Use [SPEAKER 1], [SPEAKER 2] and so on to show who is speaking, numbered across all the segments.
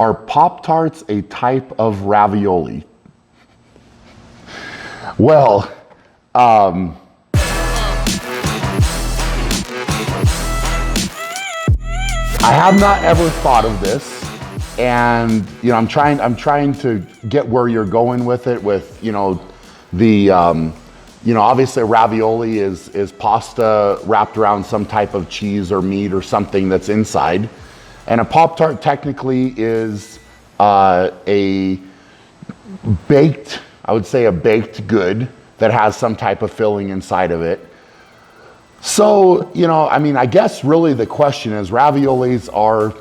[SPEAKER 1] Are Pop-tarts a type of ravioli? Well, I have not ever thought of this, and I'm trying to get where you're going with it. With the obviously ravioli is pasta wrapped around some type of cheese or meat or something that's inside, and a Pop-tart technically is a baked, I would say a baked good that has some type of filling inside of it. So, I guess really the question is, raviolis are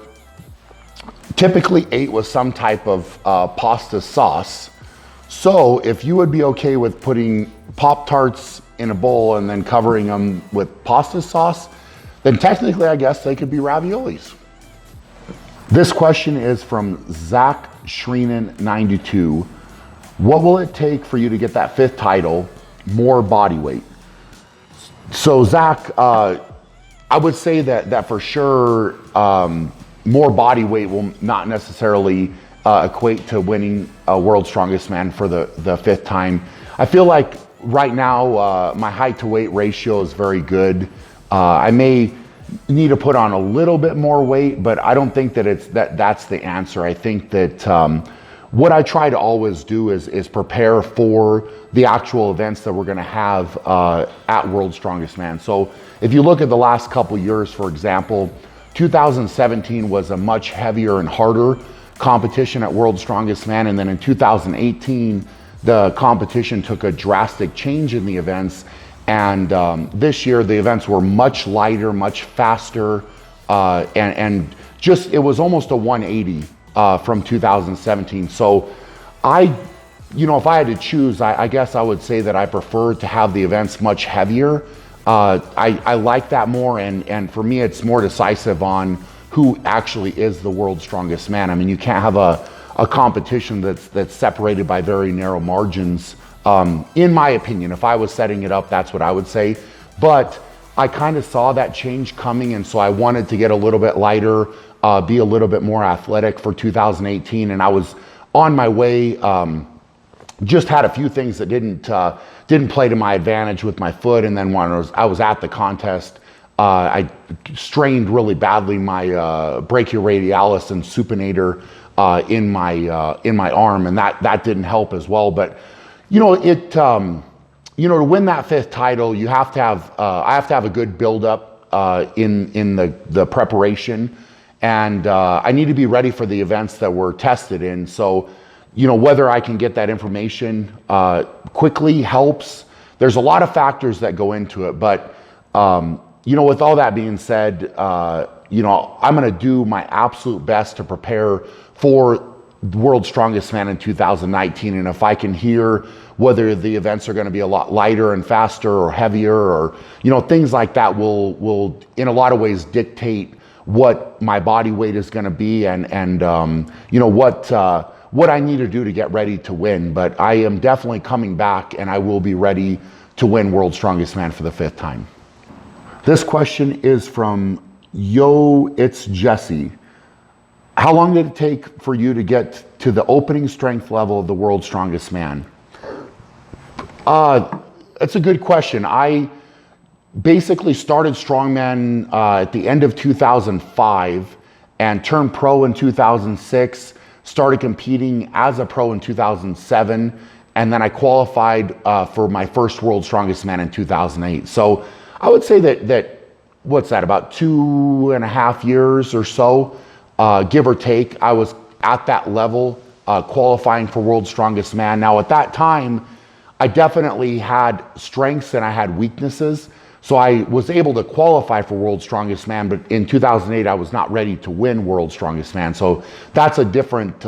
[SPEAKER 1] typically ate with some type of pasta sauce. So if you would be okay with putting Pop-tarts in a bowl and then covering them with pasta sauce, then technically I guess they could be raviolis. This question is from Zach Shreenan 92. What will it take for you to get that 5th title, more body weight? So Zach, I would say that for sure, more body weight will not necessarily equate to winning World's Strongest Man for the 5th time. I feel like right now my height to weight ratio is very good. I may need to put on a little bit more weight, but I don't think that that's the answer. I think that what I try to always do is prepare for the actual events that we're going to have at World's Strongest Man. So if you look at the last couple years, for example, 2017 was a much heavier and harder competition at World's Strongest Man, and then in 2018 the competition took a drastic change in the events, and this year the events were much lighter, much faster, and just it was almost a 180 from 2017. So if I had to choose, I guess I would say that I prefer to have the events much heavier. I like that more, and for me it's more decisive on who actually is the world's strongest man. I mean, you can't have a competition that's separated by very narrow margins. In my opinion, if I was setting it up, that's what I would say. But I kind of saw that change coming, and so I wanted to get a little bit lighter, be a little bit more athletic for 2018, and I was on my way. Just had a few things that didn't play to my advantage with my foot, and then when I was at the contest, I strained really badly my brachioradialis and supinator in my arm, and that didn't help as well. But to win that 5th title, you have to have I have to have a good build-up in the preparation, and I need to be ready for the events that we're tested in. So whether I can get that information quickly helps. There's a lot of factors that go into it, but with all that being said, I'm going to do my absolute best to prepare for the World's Strongest Man in 2019. And if I can hear whether the events are going to be a lot lighter and faster or heavier, or things like that will in a lot of ways dictate what my body weight is going to be, and what I need to do to get ready to win. But I am definitely coming back, and I will be ready to win World's Strongest Man for the 5th time. This question is from It's Jesse. How long did it take for you to get to the opening strength level of the World's Strongest Man? That's a good question. I basically started strongman at the end of 2005 and turned pro in 2006. Started competing as a pro in 2007, and then I qualified for my first World's Strongest Man in 2008. So I would say that what's that, about 2.5 years or so, give or take, I was at that level qualifying for World's Strongest Man. Now at that time, I definitely had strengths and I had weaknesses. So I was able to qualify for World's Strongest Man, but in 2008, I was not ready to win World's Strongest Man. So that's a different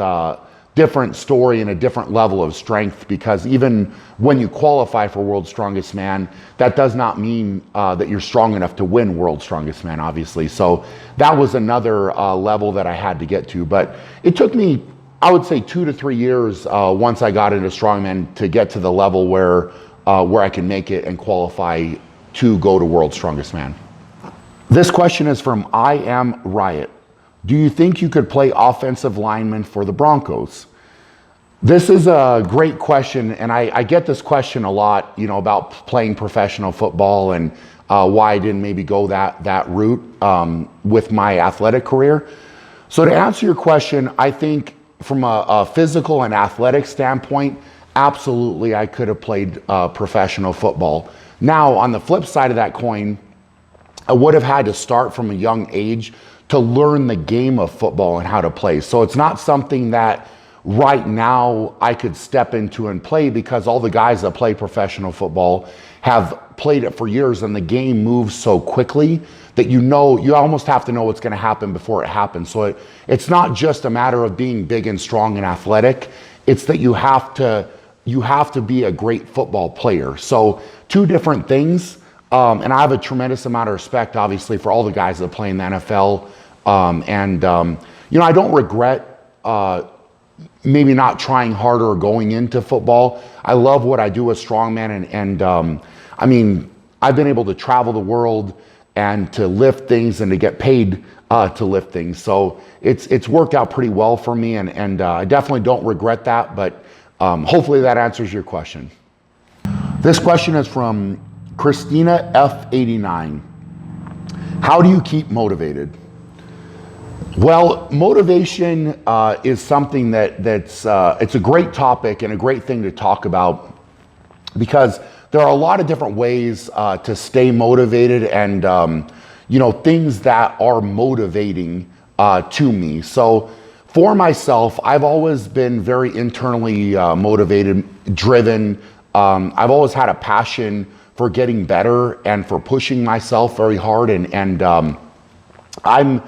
[SPEAKER 1] story and a different level of strength, because even when you qualify for World's Strongest Man, that does not mean that you're strong enough to win World's Strongest Man, obviously. So that was another level that I had to get to. But it took me, I would say, 2 to 3 years once I got into strongman to get to the level where I can make it and qualify to go to World's Strongest Man. This question is from I Am Riot. Do you think you could play offensive lineman for the Broncos? This is a great question, and I get this question a lot, about playing professional football and why I didn't maybe go that route with my athletic career. So to answer your question, I think from a physical and athletic standpoint, absolutely I could have played professional football. Now, on the flip side of that coin, I would have had to start from a young age to learn the game of football and how to play. So it's not something that right now I could step into and play, because all the guys that play professional football have played it for years, and the game moves so quickly that you almost have to know what's going to happen before it happens. So it's not just a matter of being big and strong and athletic. It's that you have to be a great football player. So two different things. And I have a tremendous amount of respect, obviously, for all the guys that play in the NFL. I don't regret maybe not trying harder or going into football. I love what I do as strongman, and I've been able to travel the world and to lift things and to get paid to lift things. So it's worked out pretty well for me, and I definitely don't regret that, but hopefully that answers your question. This question is from Christina F89. How do you keep motivated? Well, motivation is something that's it's a great topic and a great thing to talk about, because there are a lot of different ways to stay motivated, and things that are motivating to me. So for myself, I've always been very internally motivated, driven. I've always had a passion for getting better and for pushing myself very hard, and I'm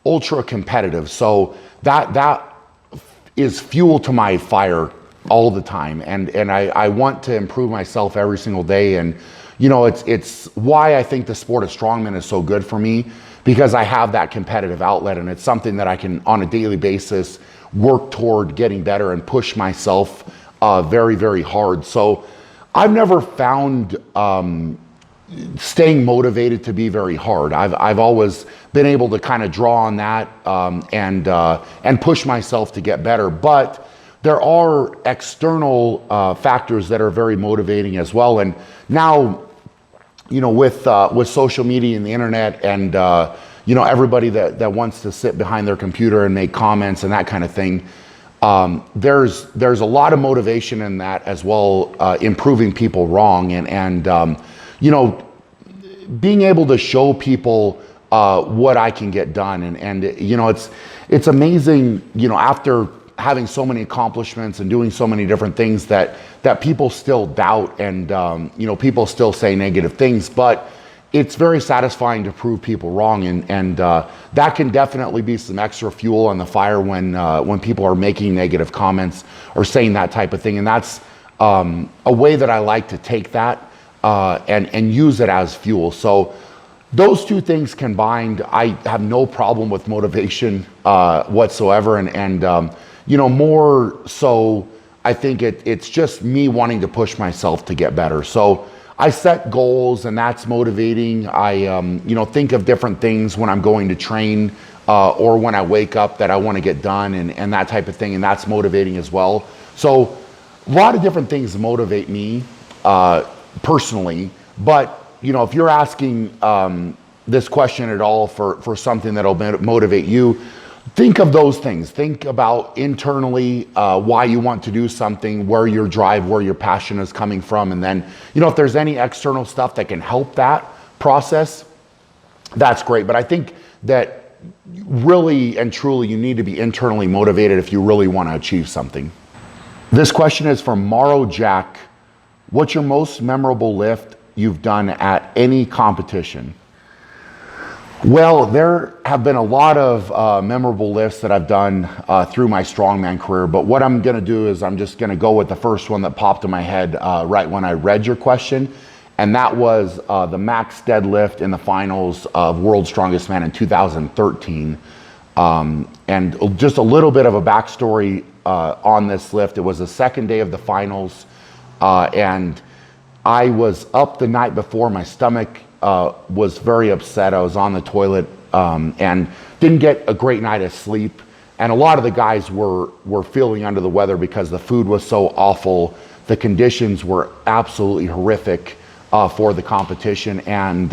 [SPEAKER 1] ultra competitive, so that is fuel to my fire all the time, and I want to improve myself every single day. And it's why I think the sport of strongman is so good for me, because I have that competitive outlet, and it's something that I can on a daily basis work toward getting better and push myself very, very hard. So I've never found staying motivated to be very hard. I've always been able to kind of draw on that and push myself to get better. But there are external factors that are very motivating as well. And now, with social media and the internet, and everybody that wants to sit behind their computer and make comments and that kind of thing, there's a lot of motivation in that as well, improving people wrong, and being able to show people what I can get done, and it's amazing, after having so many accomplishments and doing so many different things, that people still doubt, and people still say negative things, but it's very satisfying to prove people wrong, and that can definitely be some extra fuel on the fire when people are making negative comments or saying that type of thing. And that's a way that I like to take that and use it as fuel. So those two things combined, I have no problem with motivation whatsoever, and more so, I think it's just me wanting to push myself to get better. So I set goals, and that's motivating. I think of different things when I'm going to train or when I wake up that I want to get done, and that type of thing, and that's motivating as well. So a lot of different things motivate me personally, but if you're asking this question at all for something that'll motivate you, think of those things. Think about internally why you want to do something, where your drive, where your passion is coming from. And then, if there's any external stuff that can help that process, that's great. But I think that really and truly you need to be internally motivated if you really want to achieve something. This question is from Morrow Jack. What's your most memorable lift you've done at any competition? Well, there have been a lot of memorable lifts that I've done through my strongman career, but what I'm gonna do is I'm just gonna go with the first one that popped in my head right when I read your question, and that was the max deadlift in the finals of World's Strongest Man in 2013. And just a little bit of a backstory on this lift. It was the second day of the finals, and I was up the night before. My stomach was very upset. I was on the toilet and didn't get a great night of sleep. And a lot of the guys were feeling under the weather because the food was so awful. The conditions were absolutely horrific for the competition. And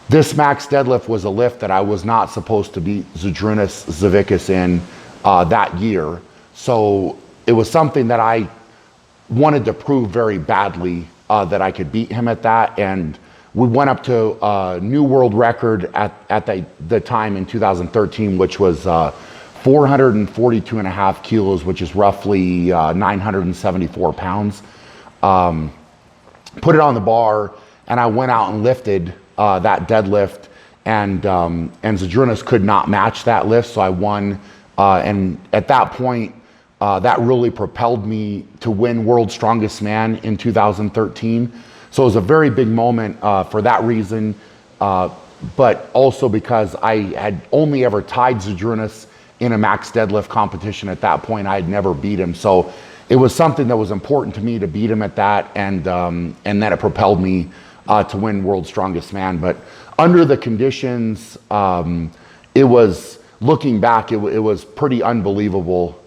[SPEAKER 1] this max deadlift was a lift that I was not supposed to beat Zydrunas Savickas in that year. So it was something that I wanted to prove very badly that I could beat him at that. And we went up to a new world record at the time in 2013, which was 442 and a half kilos, which is roughly 974 pounds. Put it on the bar, and I went out and lifted that deadlift, and Zydrunas could not match that lift, so I won. And at that point, that really propelled me to win World's Strongest Man in 2013. So it was a very big moment for that reason, but also because I had only ever tied Zydrunas in a max deadlift competition at that point. I had never beat him. So it was something that was important to me to beat him at that, and then it propelled me to win World's Strongest Man. But under the conditions, it was, looking back, it was pretty unbelievable,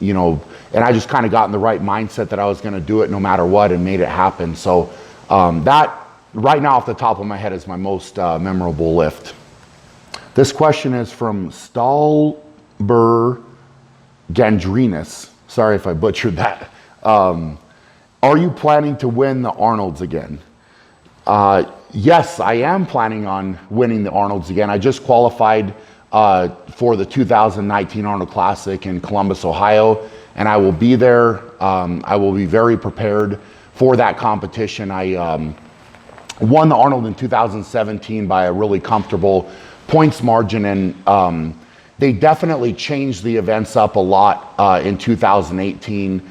[SPEAKER 1] you know, and I just kind of got in the right mindset that I was going to do it no matter what, and made it happen. So that, right now off the top of my head, is my most memorable lift. This question is from Stalber Gandrinus. Sorry if I butchered that. Are you planning to win the Arnolds again? Yes, I am planning on winning the Arnolds again. I just qualified for the 2019 Arnold Classic in Columbus, Ohio, and I will be there. I will be very prepared for that competition. I won the Arnold in 2017 by a really comfortable points margin, and they definitely changed the events up a lot in 2018.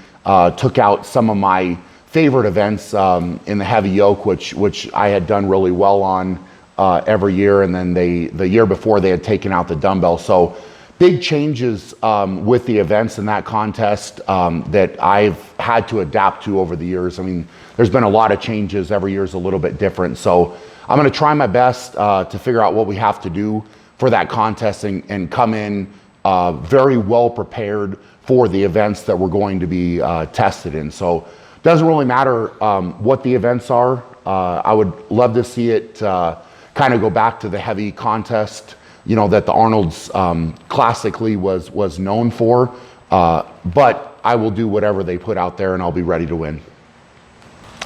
[SPEAKER 1] Took out some of my favorite events in the heavy yoke, which I had done really well on every year, and then the year before they had taken out the dumbbell. So big changes with the events in that contest that I've had to adapt to over the years. I mean, there's been a lot of changes. Every year is a little bit different. So I'm going to try my best to figure out what we have to do for that contest and come in very well prepared for the events that we're going to be tested in. So it doesn't really matter what the events are. I would love to see it kind of go back to the heavy contest, you know, that the Arnold's classically was known for. But I will do whatever they put out there, and I'll be ready to win.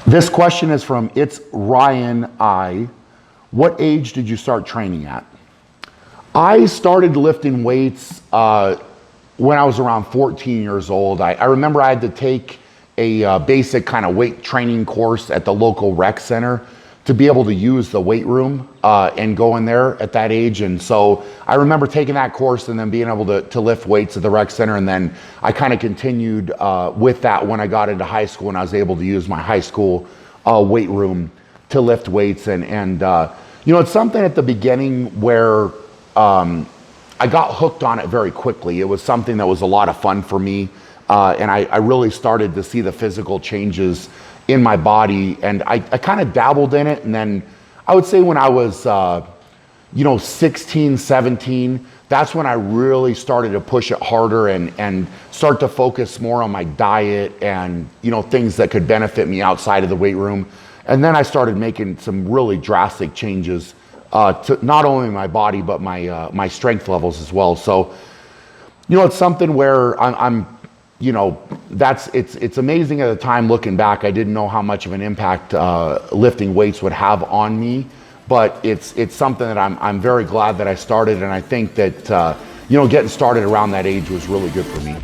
[SPEAKER 1] This question is from It's Ryan I. What age did you start training at? I started lifting weights when I was around 14 years old. I remember I had to take a basic kind of weight training course at the local rec center to be able to use the weight room and go in there at that age. And so I remember taking that course and then being able to lift weights at the rec center. And then I kind of continued with that when I got into high school, and I was able to use my high school weight room to lift weights. And you know, it's something at the beginning where I got hooked on it very quickly. It was something that was a lot of fun for me. And I really started to see the physical changes in my body, and I kind of dabbled in it. And then I would say when I was, you know, 16, 17, that's when I really started to push it harder and start to focus more on my diet and, you know, things that could benefit me outside of the weight room. And then I started making some really drastic changes to not only my body, but my strength levels as well. So, you know, it's something where I'm you know, it's amazing at the time looking back. I didn't know how much of an impact lifting weights would have on me, but it's something that I'm very glad that I started, and I think that you know, getting started around that age was really good for me.